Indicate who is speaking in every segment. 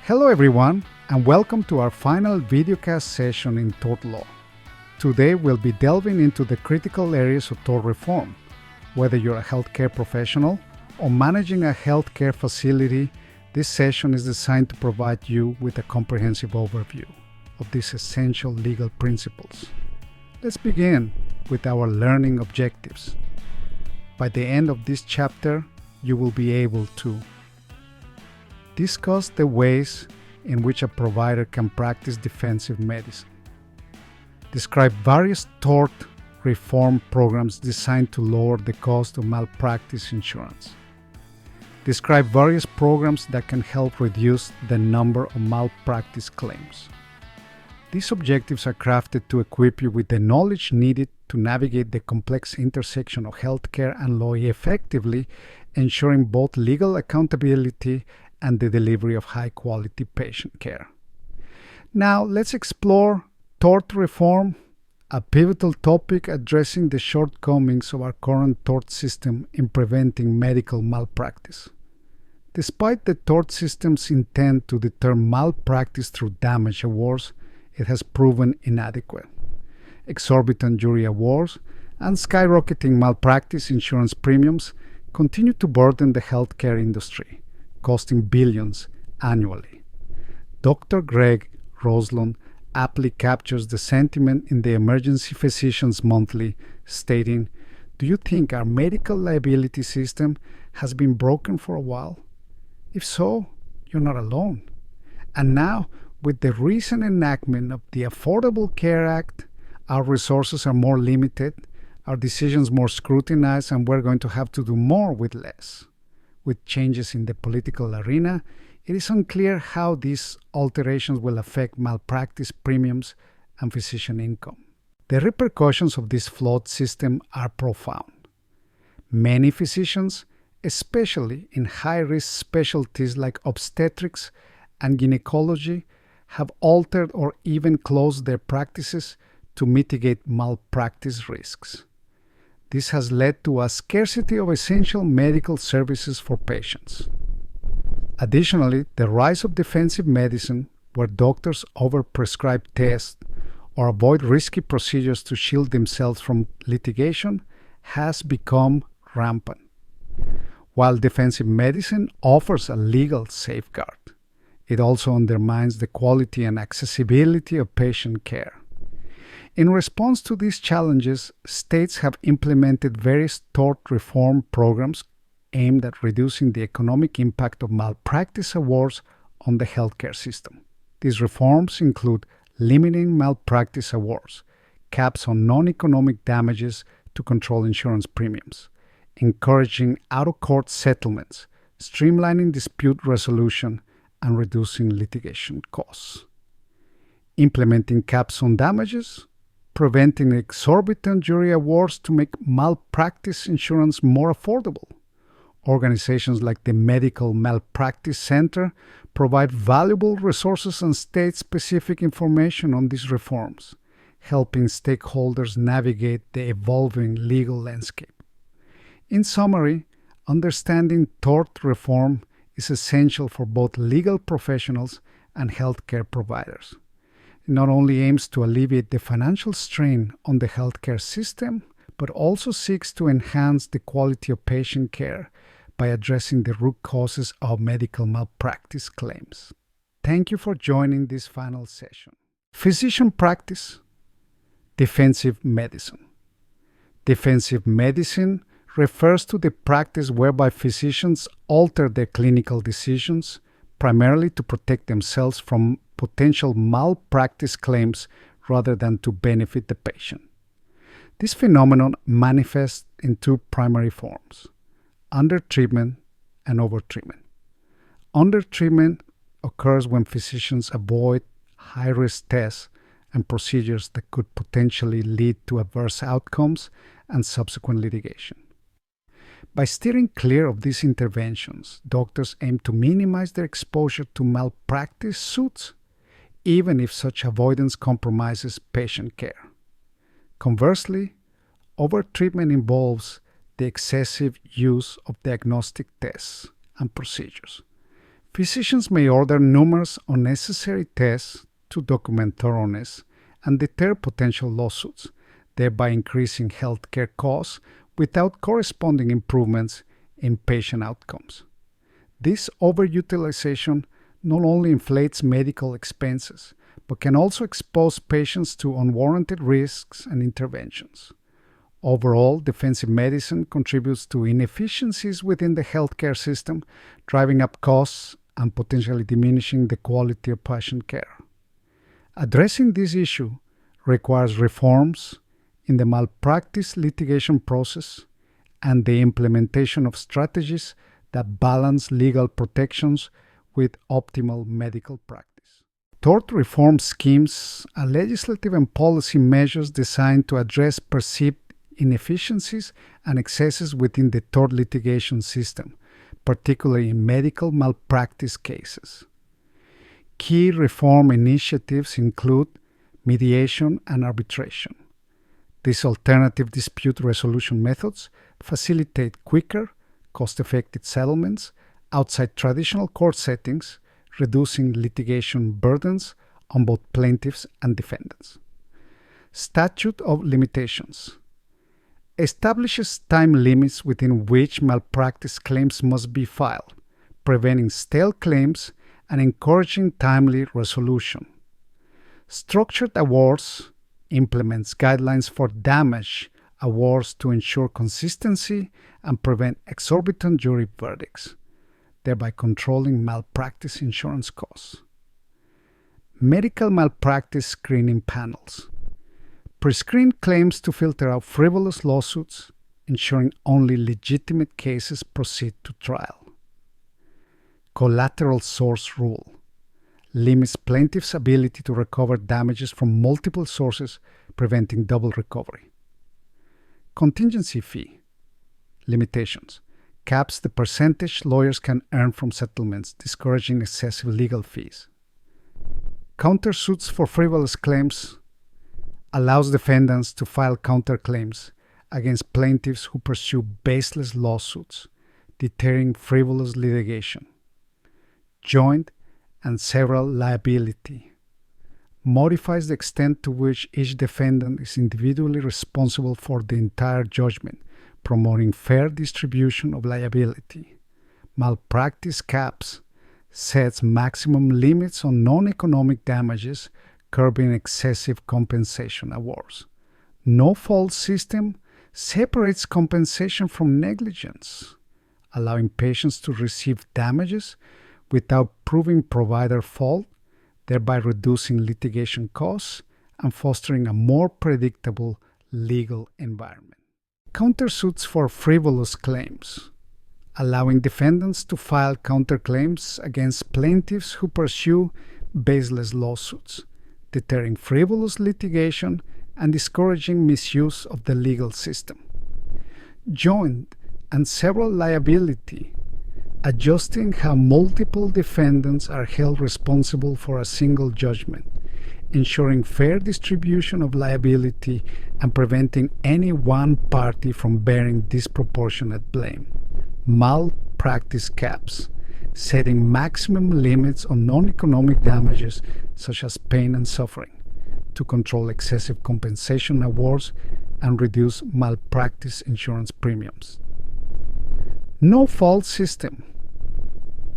Speaker 1: Hello everyone, and welcome to our final videocast session in tort law. Today we'll be delving into the critical areas of tort reform. Whether you're a healthcare professional or managing a healthcare facility, this session is designed to provide you with a comprehensive overview of these essential legal principles. Let's begin with our learning objectives. By the end of this chapter, you will be able to discuss the ways in which a provider can practice defensive medicine. Describe various tort reform programs designed to lower the cost of malpractice insurance. Describe various programs that can help reduce the number of malpractice claims. These objectives are crafted to equip you with the knowledge needed to navigate the complex intersection of healthcare and law effectively, ensuring both legal accountability and the delivery of high-quality patient care. Now, let's explore tort reform, a pivotal topic addressing the shortcomings of our current tort system in preventing medical malpractice. Despite the tort system's intent to deter malpractice through damage awards, it has proven inadequate. Exorbitant jury awards and skyrocketing malpractice insurance premiums continue to burden the healthcare industry, costing billions annually. Dr. Greg Roslund aptly captures the sentiment in the Emergency Physicians Monthly, stating, "Do you think our medical liability system has been broken for a while? If so, you're not alone." And now, with the recent enactment of the Affordable Care Act, our resources are more limited, our decisions more scrutinized, and we're going to have to do more with less. With changes in the political arena, it is unclear how these alterations will affect malpractice premiums and physician income. The repercussions of this flawed system are profound. Many physicians, especially in high-risk specialties like obstetrics and gynecology, have altered or even closed their practices to mitigate malpractice risks. This has led to a scarcity of essential medical services for patients. Additionally, the rise of defensive medicine, where doctors overprescribe tests or avoid risky procedures to shield themselves from litigation, has become rampant. While defensive medicine offers a legal safeguard, it also undermines the quality and accessibility of patient care. In response to these challenges, states have implemented various tort reform programs aimed at reducing the economic impact of malpractice awards on the healthcare system. These reforms include limiting malpractice awards, caps on non-economic damages to control insurance premiums, encouraging out-of-court settlements, streamlining dispute resolution, and reducing litigation costs. Implementing caps on damages, preventing exorbitant jury awards to make malpractice insurance more affordable. Organizations like the Medical Malpractice Center provide valuable resources and state-specific information on these reforms, helping stakeholders navigate the evolving legal landscape. In summary, understanding tort reform is essential for both legal professionals and healthcare providers. It not only aims to alleviate the financial strain on the healthcare system, but also seeks to enhance the quality of patient care by addressing the root causes of medical malpractice claims. Thank you for joining this final session. Physician practice, defensive medicine. Defensive medicine refers to the practice whereby physicians alter their clinical decisions, primarily to protect themselves from potential malpractice claims rather than to benefit the patient. This phenomenon manifests in two primary forms: undertreatment and overtreatment. Undertreatment occurs when physicians avoid high-risk tests and procedures that could potentially lead to adverse outcomes and subsequent litigation. By steering clear of these interventions, doctors aim to minimize their exposure to malpractice suits, even if such avoidance compromises patient care. Conversely, overtreatment involves the excessive use of diagnostic tests and procedures. Physicians may order numerous unnecessary tests to document thoroughness and deter potential lawsuits, thereby increasing healthcare costs without corresponding improvements in patient outcomes. This overutilization not only inflates medical expenses, but can also expose patients to unwarranted risks and interventions. Overall, defensive medicine contributes to inefficiencies within the healthcare system, driving up costs and potentially diminishing the quality of patient care. Addressing this issue requires reforms in the malpractice litigation process and the implementation of strategies that balance legal protections with optimal medical practice. Tort reform schemes are legislative and policy measures designed to address perceived inefficiencies and excesses within the tort litigation system, particularly in medical malpractice cases. Key reform initiatives include mediation and arbitration. These alternative dispute resolution methods facilitate quicker, cost-effective settlements outside traditional court settings, reducing litigation burdens on both plaintiffs and defendants. Statute of limitations establishes time limits within which malpractice claims must be filed, preventing stale claims and encouraging timely resolution. Structured awards implements guidelines for damage awards to ensure consistency and prevent exorbitant jury verdicts, thereby controlling malpractice insurance costs. Medical malpractice screening panels pre-screen claims to filter out frivolous lawsuits, ensuring only legitimate cases proceed to trial. Collateral source rule limits plaintiffs' ability to recover damages from multiple sources, preventing double recovery. Contingency fee limitations caps the percentage lawyers can earn from settlements, discouraging excessive legal fees. Countersuits for frivolous claims allows defendants to file counterclaims against plaintiffs who pursue baseless lawsuits, deterring frivolous litigation. Joint and several liability modifies the extent to which each defendant is individually responsible for the entire judgment, promoting fair distribution of liability. Malpractice caps sets maximum limits on non-economic damages, curbing excessive compensation awards. No-fault system separates compensation from negligence, allowing patients to receive damages without proving provider fault, thereby reducing litigation costs and fostering a more predictable legal environment. Countersuits for frivolous claims, allowing defendants to file counterclaims against plaintiffs who pursue baseless lawsuits, deterring frivolous litigation and discouraging misuse of the legal system. Joint and several liability, adjusting how multiple defendants are held responsible for a single judgment, ensuring fair distribution of liability and preventing any one party from bearing disproportionate blame. Malpractice caps, setting maximum limits on non-economic damages such as pain and suffering, to control excessive compensation awards and reduce malpractice insurance premiums. No-fault system,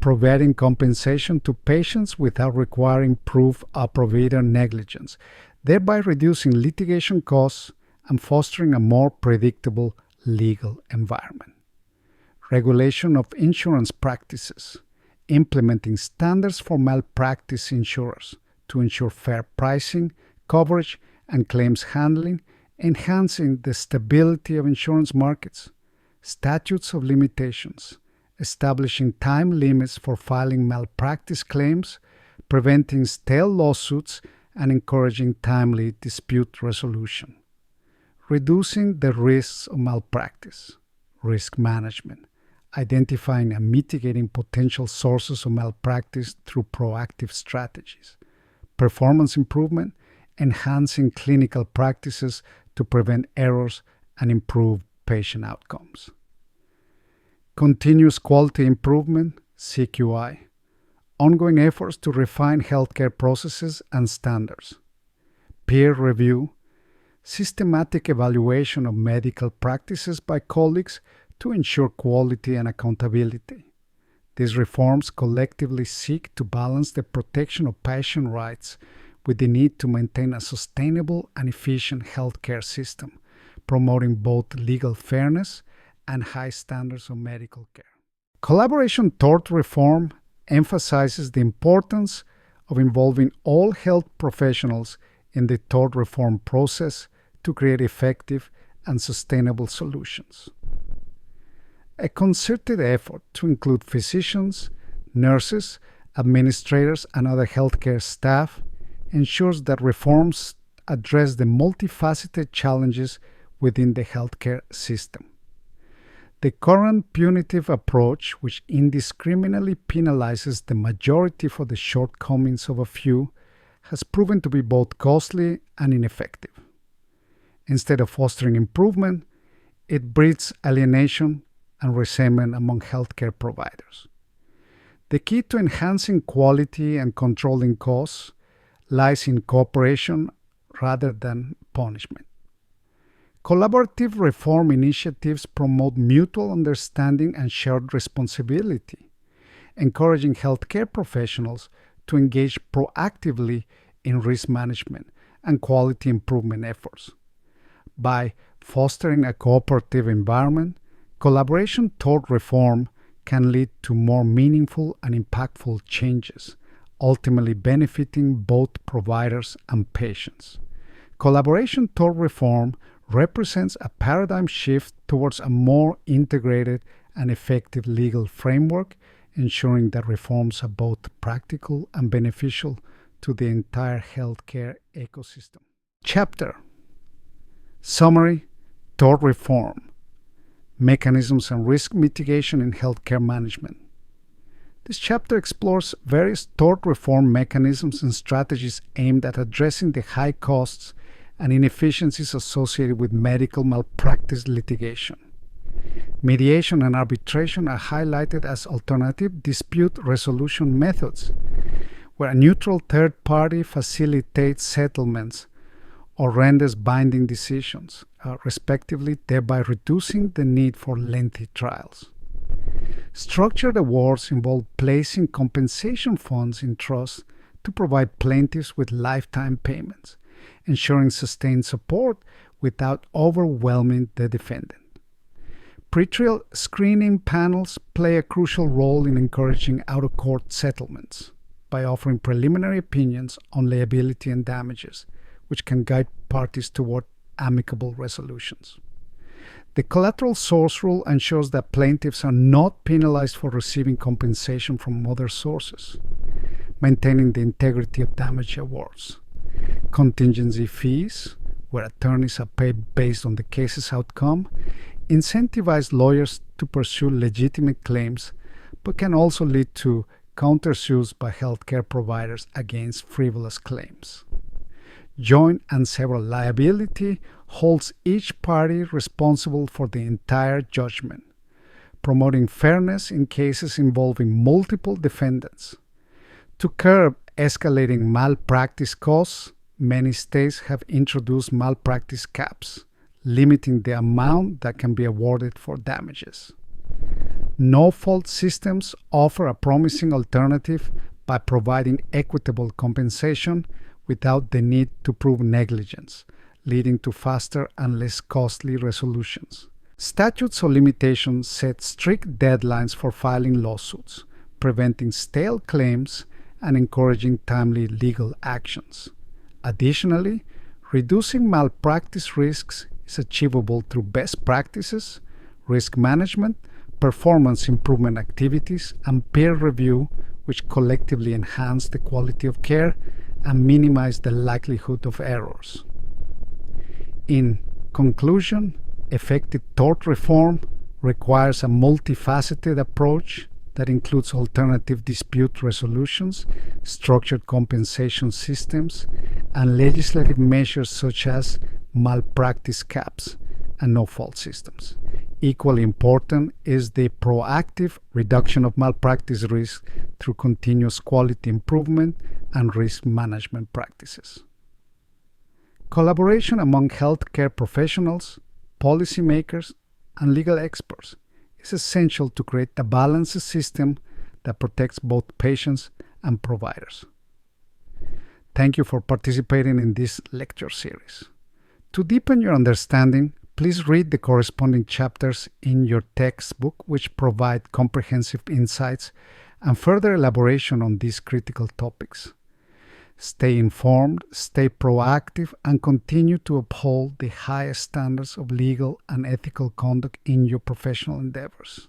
Speaker 1: providing compensation to patients without requiring proof of provider negligence, thereby reducing litigation costs and fostering a more predictable legal environment. Regulation of insurance practices, implementing standards for malpractice insurers to ensure fair pricing, coverage, and claims handling, enhancing the stability of insurance markets. Statutes of limitations, establishing time limits for filing malpractice claims, preventing stale lawsuits, and encouraging timely dispute resolution. Reducing the risks of malpractice. Risk management, identifying and mitigating potential sources of malpractice through proactive strategies. Performance improvement, enhancing clinical practices to prevent errors and improve patient outcomes. Continuous quality improvement, CQI, ongoing efforts to refine healthcare processes and standards, peer review, systematic evaluation of medical practices by colleagues to ensure quality and accountability. These reforms collectively seek to balance the protection of patient rights with the need to maintain a sustainable and efficient healthcare system, promoting both legal fairness and high standards of medical care. Collaboration tort reform emphasizes the importance of involving all health professionals in the tort reform process to create effective and sustainable solutions. A concerted effort to include physicians, nurses, administrators, and other healthcare staff ensures that reforms address the multifaceted challenges within the healthcare system. The current punitive approach, which indiscriminately penalizes the majority for the shortcomings of a few, has proven to be both costly and ineffective. Instead of fostering improvement, it breeds alienation and resentment among healthcare providers. The key to enhancing quality and controlling costs lies in cooperation rather than punishment. Collaborative reform initiatives promote mutual understanding and shared responsibility, encouraging healthcare professionals to engage proactively in risk management and quality improvement efforts. By fostering a cooperative environment, collaboration toward reform can lead to more meaningful and impactful changes, ultimately benefiting both providers and patients. Collaboration toward reform represents a paradigm shift towards a more integrated and effective legal framework, ensuring that reforms are both practical and beneficial to the entire healthcare ecosystem. Chapter Summary: Tort Reform, Mechanisms and Risk Mitigation in Healthcare Management. This chapter explores various tort reform mechanisms and strategies aimed at addressing the high costs and inefficiencies associated with medical malpractice litigation. Mediation and arbitration are highlighted as alternative dispute resolution methods, where a neutral third party facilitates settlements or renders binding decisions, respectively, thereby reducing the need for lengthy trials. Structured awards involve placing compensation funds in trust to provide plaintiffs with lifetime payments, ensuring sustained support without overwhelming the defendant. Pretrial screening panels play a crucial role in encouraging out-of-court settlements by offering preliminary opinions on liability and damages, which can guide parties toward amicable resolutions. The collateral source rule ensures that plaintiffs are not penalized for receiving compensation from other sources, maintaining the integrity of damage awards. Contingency fees, where attorneys are paid based on the case's outcome, incentivize lawyers to pursue legitimate claims, but can also lead to countersuits by healthcare providers against frivolous claims. Joint and several liability holds each party responsible for the entire judgment, promoting fairness in cases involving multiple defendants. To curb escalating malpractice costs, many states have introduced malpractice caps, limiting the amount that can be awarded for damages. No-fault systems offer a promising alternative by providing equitable compensation without the need to prove negligence, leading to faster and less costly resolutions. Statutes of limitations set strict deadlines for filing lawsuits, preventing stale claims and encouraging timely legal actions. Additionally, reducing malpractice risks is achievable through best practices, risk management, performance improvement activities, and peer review, which collectively enhance the quality of care and minimize the likelihood of errors. In conclusion, effective tort reform requires a multifaceted approach that includes alternative dispute resolutions, structured compensation systems, and legislative measures such as malpractice caps, and no-fault systems. Equally important is the proactive reduction of malpractice risk through continuous quality improvement and risk management practices. Collaboration among healthcare professionals, policymakers, and legal experts is essential to create a balanced system that protects both patients and providers. Thank you for participating in this lecture series. To deepen your understanding, please read the corresponding chapters in your textbook, which provide comprehensive insights and further elaboration on these critical topics. Stay informed, stay proactive, and continue to uphold the highest standards of legal and ethical conduct in your professional endeavors.